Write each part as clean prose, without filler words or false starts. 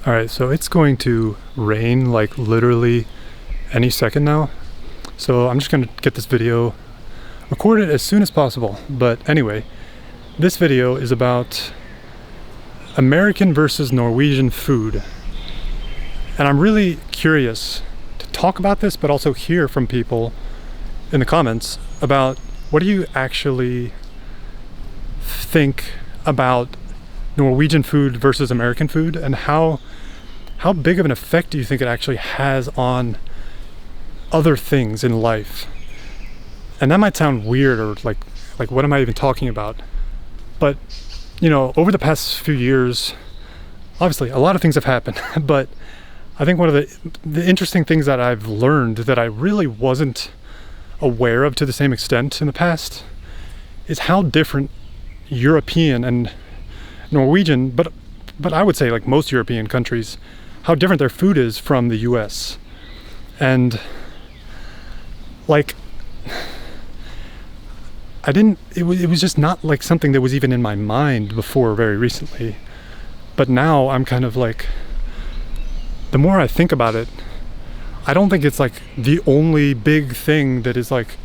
All right, so it's going to rain like literally any second now. So I'm just gonna get this video recorded as soon as possible. But anyway, this video is about American versus Norwegian food. And I'm really curious to talk about this, but also hear from people in the comments about what do you actually think about Norwegian food versus American food, and how big of an effect do you think it actually has on other things in life? And that might sound weird, or like what am I even talking about? But you know, over the past few years, obviously a lot of things have happened, but I think one of the interesting things that I've learned that I really wasn't aware of to the same extent in the past is how different European and Norwegian, but I would say like most European countries, how different their food is from the US. And like, it was just not like something that was even in my mind before very recently. But now I'm kind of like, the more I think about it, I don't think it's like the only big thing that is like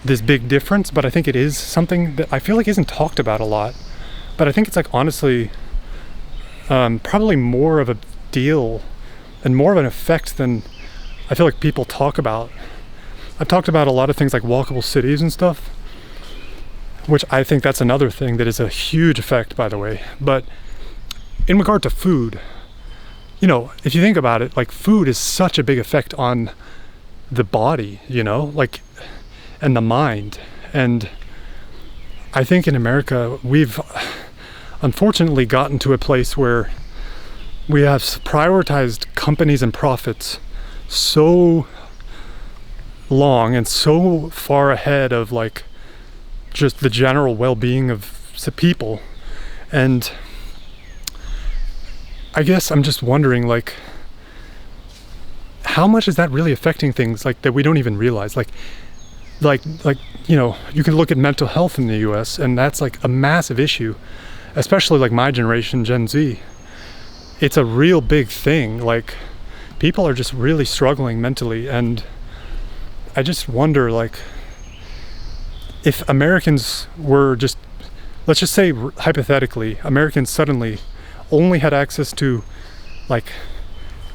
this big difference, but I think it is something that I feel like isn't talked about a lot. But I think it's like honestly probably more of a deal and more of an effect than I feel like people talk about. I've talked about a lot of things like walkable cities and stuff, which I think that's another thing that is a huge effect, by the way. But in regard to food, you know, if you think about it, like food is such a big effect on the body, you know, like, and the mind. And I think in America, we've unfortunately gotten to a place where we have prioritized companies and profits so long and so far ahead of like just the general well-being of the people. And I guess I'm just wondering, like, how much is that really affecting things like that we don't even realize? Like you know, you can look at mental health in the US, and that's like a massive issue, especially like my generation, Gen Z. It's a real big thing. Like, people are just really struggling mentally, and I just wonder, like, if Americans were just, let's just say hypothetically, Americans suddenly only had access to like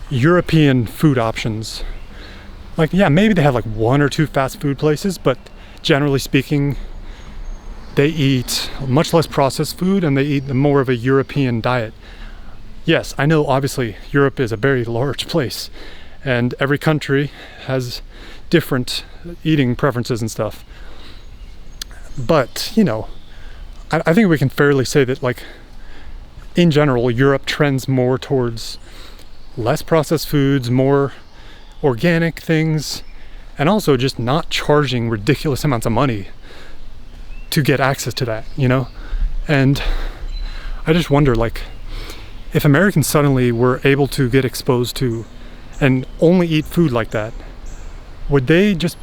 European food options. Like, yeah, maybe they have like one or two fast food places, but generally speaking, they eat much less processed food and they eat more of a European diet. Yes, I know obviously Europe is a very large place and every country has different eating preferences and stuff. But, you know, I think we can fairly say that, like, in general, Europe trends more towards less processed foods, more organic things, and also just not charging ridiculous amounts of money to get access to that, you know? And I just wonder, like, if Americans suddenly were able to get exposed to and only eat food like that, would they just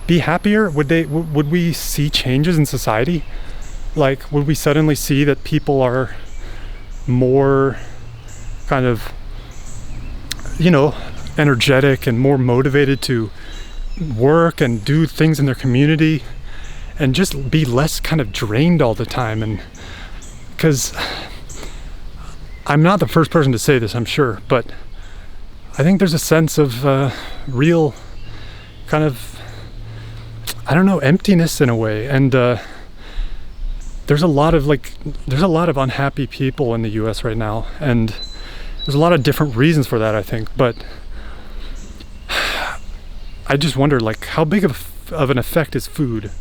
be happier? Would we see changes in society? Like, would we suddenly see that people are more kind of, you know, energetic and more motivated to work and do things in their community and just be less kind of drained all the time? And because I'm not the first person to say this, I'm sure, but I think there's a sense of real kind of, I don't know, emptiness in a way. And there's a lot of unhappy people in the US right now, and there's a lot of different reasons for that, I think. But I just wonder, like, how big of an effect is food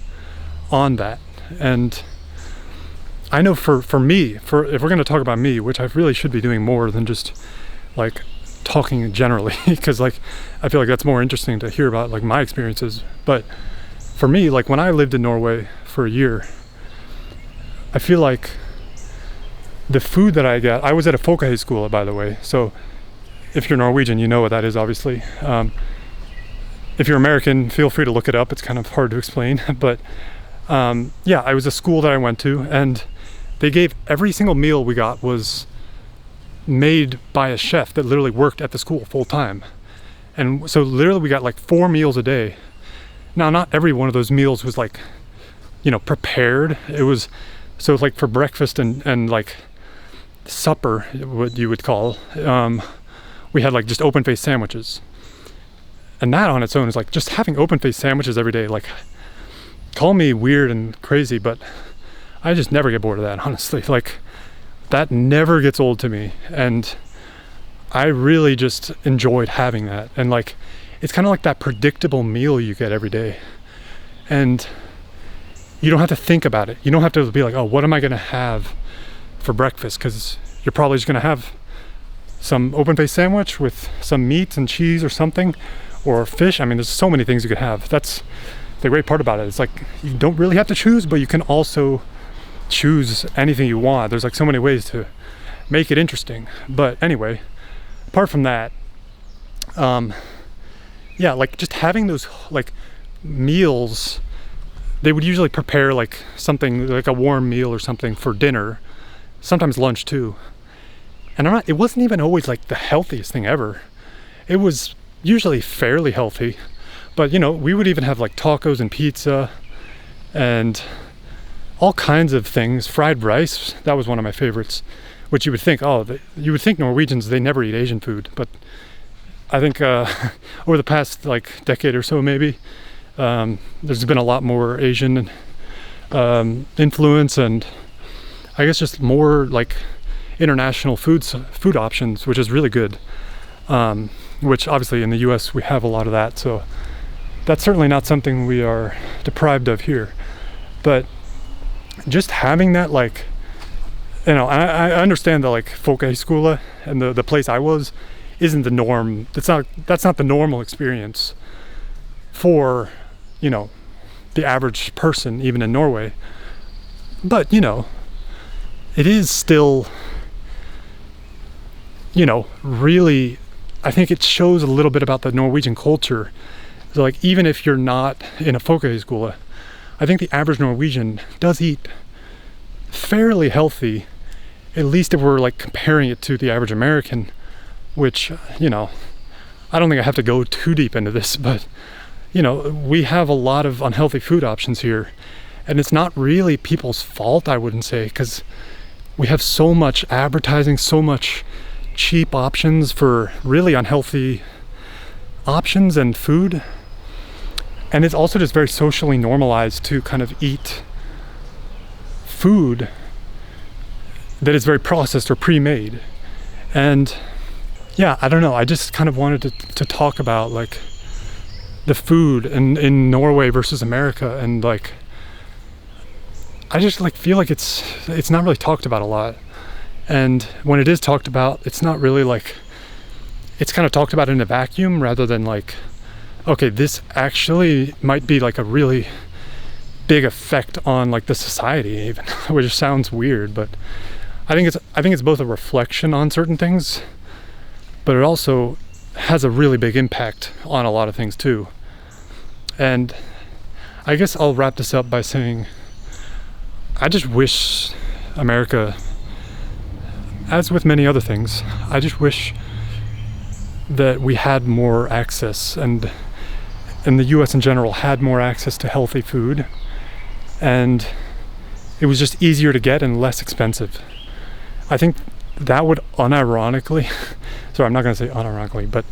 on that? And I know for me, if we're going to talk about me, which I really should be doing more than just like talking generally, because like I feel like that's more interesting to hear about, like, my experiences. But for me, like, when I lived in Norway for a year, I feel like the food that I got, I was at a folkehøyskole, by the way, so if you're Norwegian, you know what that is, obviously. If you're American, feel free to look it up. It's kind of hard to explain, but yeah, I was a school that I went to, and they gave every single meal we got was made by a chef that literally worked at the school full time. And so literally we got like 4 meals a day. Now, not every one of those meals was like, prepared. It was, so like for breakfast and like supper, what you would call, we had like just open-faced sandwiches. And that on its own is like, just having open-faced sandwiches every day, like, call me weird and crazy, but I just never get bored of that, honestly. Like, that never gets old to me. And I really just enjoyed having that. And like, it's kind of like that predictable meal you get every day. And you don't have to think about it. You don't have to be like, oh, what am I going to have for breakfast? Because you're probably just going to have some open-faced sandwich with some meat and cheese or something, or fish. I mean, there's so many things you could have. That's the great part about it. It's like, you don't really have to choose, but you can also choose anything you want. There's like so many ways to make it interesting. But anyway, apart from that, yeah, like just having those like meals, they would usually prepare like something like a warm meal or something for dinner, sometimes lunch too. And it wasn't even always like the healthiest thing ever. It was usually fairly healthy, but we would even have like tacos and pizza and all kinds of things. Fried rice, that was one of my favorites, which you would think, you would think Norwegians, they never eat Asian food, but I think over the past like decade or so, maybe, there's been a lot more Asian influence, and I guess just more like international food options, which is really good. Which obviously in the US we have a lot of that, so that's certainly not something we are deprived of here. But just having that, like, I understand that like folkehøyskole and the place I was isn't the norm. That's not the normal experience for the average person, even in Norway. But it is still really, I think it shows a little bit about the Norwegian culture. So like, even if you're not in a folkehøyskole, I think the average Norwegian does eat fairly healthy, at least if we're like comparing it to the average American, which, I don't think I have to go too deep into this, but, we have a lot of unhealthy food options here. And it's not really people's fault, I wouldn't say, because we have so much advertising, so much cheap options for really unhealthy options and food. And it's also just very socially normalized to kind of eat food that is very processed or pre-made. And yeah, I don't know, I just kind of wanted to talk about like the food in Norway versus America, and like I just like feel like it's not really talked about a lot. And when it is talked about, it's not really like, it's kind of talked about in a vacuum rather than like, okay, this actually might be like a really big effect on like the society even, which sounds weird, but I think it's both a reflection on certain things, but it also has a really big impact on a lot of things too. And I guess I'll wrap this up by saying, I just wish America, as with many other things, I just wish that we had more access, and the US in general had more access to healthy food, and it was just easier to get and less expensive. I think that would unironically, sorry, I'm not going to say unironically, but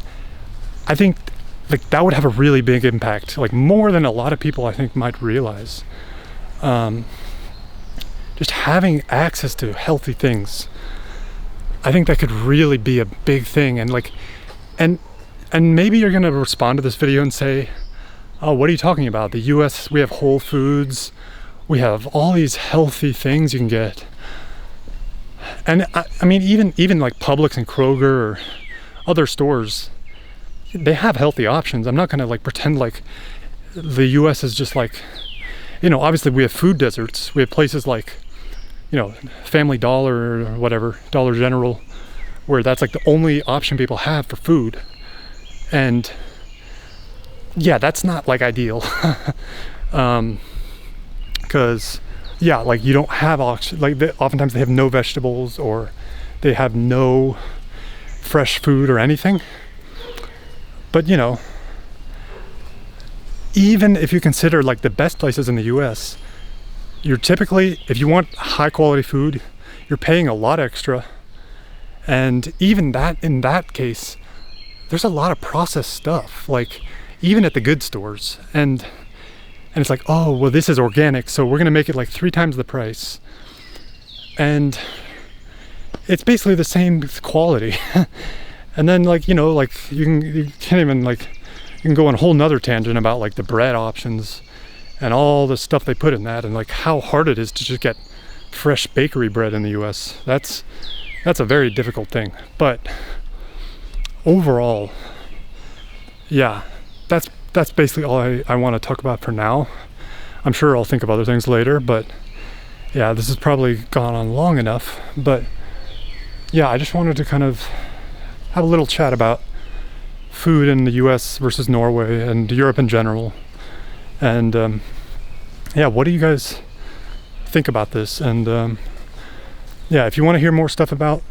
I think like that would have a really big impact, like more than a lot of people I think might realize. Just having access to healthy things, I think that could really be a big thing. And like, and maybe you're gonna respond to this video and say, oh, what are you talking about? The US, we have Whole Foods, we have all these healthy things you can get. And I mean, even like Publix and Kroger or other stores, they have healthy options. I'm not gonna like pretend like the US is just like, obviously we have food deserts. We have places like, Family Dollar or whatever, Dollar General, where that's like the only option people have for food. And yeah, that's not like ideal. Because yeah, like you don't have oftentimes they have no vegetables, or they have no fresh food or anything. But you know, even if you consider like the best places in the US, you're typically, if you want high quality food, you're paying a lot extra. And even that, in that case, there's a lot of processed stuff, like even at the good stores. And it's like, oh, well, this is organic, so we're gonna make it like 3 times the price. And it's basically the same quality. And then, like, you know, like you can't even, like, you can go on a whole nother tangent about like the bread options and all the stuff they put in that, and like how hard it is to just get fresh bakery bread in the US. That's a very difficult thing. But overall, yeah, that's basically all I want to talk about for now. I'm sure I'll think of other things later, but yeah, this has probably gone on long enough. But yeah, I just wanted to kind of have a little chat about food in the US versus Norway and Europe in general. And yeah, what do you guys think about this? And yeah, if you want to hear more stuff about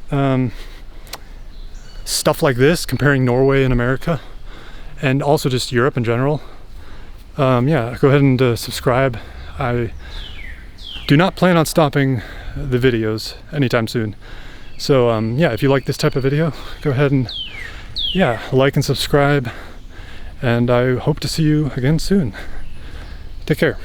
stuff like this, comparing Norway and America, and also just Europe in general, yeah, go ahead and subscribe. I do not plan on stopping the videos anytime soon. So yeah, if you like this type of video, go ahead and yeah, like and subscribe. And I hope to see you again soon. Take care.